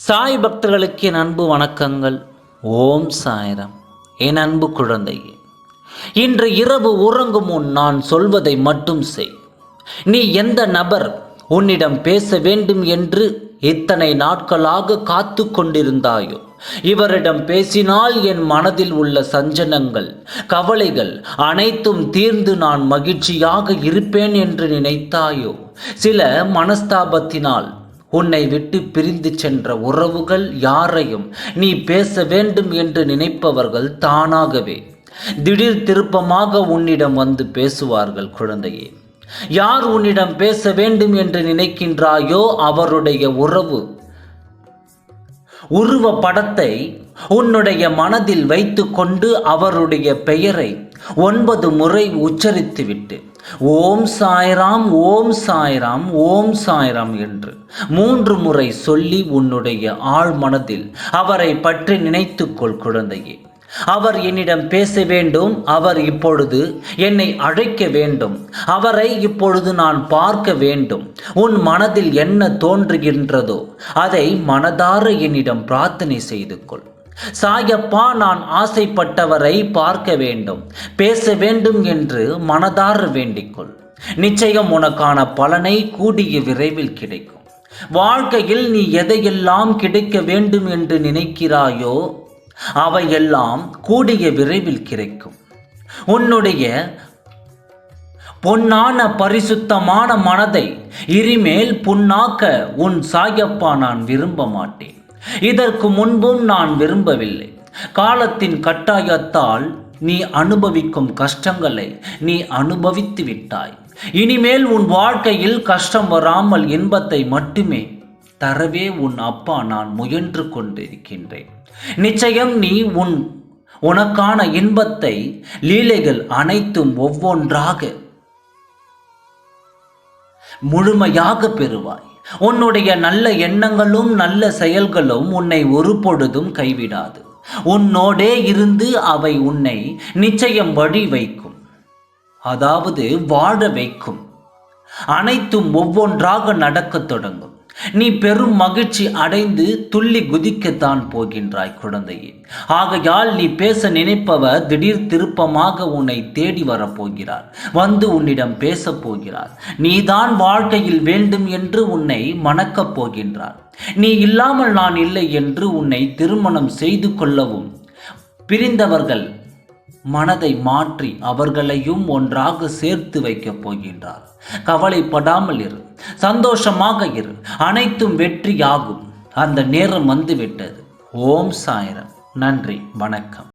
சாய் பக்தர்களுக்கு என் அன்பு வணக்கங்கள். ஓம் சாய்ராம். என் அன்பு குழந்தையே, இன்று இரவு உறங்கும் முன் நான் சொல்வதை மட்டும் செய். நீ எந்த நபர் உன்னிடம் பேச வேண்டும் என்று இத்தனை நாட்களாக காத்து கொண்டிருந்தாயோ, இவரிடம் பேசினால் என் மனதில் உள்ள சஞ்சலங்கள், கவலைகள் அனைத்தும் தீர்ந்து நான் மகிழ்ச்சியாக இருப்பேன் என்று நினைத்தாயோ, சில மனஸ்தாபத்தினால் உன்னை விட்டு பிரிந்து சென்ற உறவுகள் யாரையும் நீ பேச வேண்டும் என்று நினைப்பவர்கள் தானாகவே திடீர் திருப்பமாக உன்னிடம் வந்து பேசுவார்கள். குழந்தையே, யார் உன்னிடம் பேச வேண்டும் என்று நினைக்கின்றாயோ அவருடைய உருவ படத்தை உன்னுடைய மனதில் வைத்து கொண்டு அவருடைய பெயரை 9 முறை உச்சரித்துவிட்டு ஓம் சாய்ராம், ஓம் சாய்ராம், ஓம் சாய்ராம் என்று 3 முறை சொல்லி உன்னுடைய ஆழ் மனதில் அவரை பற்றி நினைத்துக்கொள். குழந்தையே, அவர் என்னிடம் பேச வேண்டும், அவர் இப்பொழுது என்னை அழைக்க வேண்டும், அவரை இப்பொழுது நான் பார்க்க வேண்டும். உன் மனதில் என்ன தோன்றுகின்றதோ அதை மனதார என்னிடம் பிரார்த்தனை செய்து கொள். சாயப்பா, நான் ஆசைப்பட்டவரை பார்க்க வேண்டும், பேச வேண்டும் என்று மனதார வேண்டிக்கொள். நிச்சயம் உனக்கான பலனை கூடிய விரைவில் கிடைக்கும். வாழ்க்கையில் நீ எதையெல்லாம் கிடைக்க வேண்டும் என்று நினைக்கிறாயோ அவையெல்லாம் கூடிய விரைவில் கிடைக்கும். உன்னுடைய பொன்னான பரிசுத்தமான மனதை இனிமேல் புண்ணாக்க உன் சாயப்பா நான் விரும்ப மாட்டேன். இதற்கு முன்பும் நான் விரும்பவில்லை. காலத்தின் கட்டாயத்தால் நீ அனுபவிக்கும் கஷ்டங்களை நீ அனுபவித்து விட்டாய். இனிமேல் உன் வாழ்க்கையில் கஷ்டம் வராமல் இன்பத்தை மட்டுமே தரவே உன் அப்பா நான் முயன்று கொண்டிருக்கின்றேன். நிச்சயம் நீ உனக்கான இன்பத்தை, லீலைகள் அனைத்தும் ஒவ்வொன்றாக முழுமையாக பெறுவாய். உன்னுடைய நல்ல எண்ணங்களும் நல்ல செயல்களும் உன்னை ஒரு பொழுதும் கைவிடாது. உன்னோடே இருந்து அவை உன்னை நிச்சயம் வழி வைக்கும், அதாவது வாழ வைக்கும். அனைத்தும் ஒவ்வொன்றாக நடக்கத் தொடங்கும். நீ பெரும் மகிழ்ச்சி அடைந்து துள்ளி குதிக்கத்தான் போகின்றாய். குழந்தையே, ஆகையால் நீ பேச நினைப்பவர் திடீர் திருப்பமாக உன்னை தேடி வரப்போகிறார், வந்து உன்னிடம் பேசப் போகிறார். நீதான் வாழ்க்கையில் வேண்டும் என்று உன்னை மணக்கப் போகின்றார். நீ இல்லாமல் நான் இல்லை என்று உன்னை திருமணம் செய்து கொள்ளவும் பிரிந்தவர்கள் மனதை மாற்றி அவர்களையும் ஒன்றாக சேர்த்து வைக்கப் போகின்றார். கவலைப்படாமல் இரு, சந்தோஷமாக இரு, அனைத்தும் வெற்றியாகும். அந்த நேரம் வந்துவிட்டது. ஓம் சாய்ராம். நன்றி, வணக்கம்.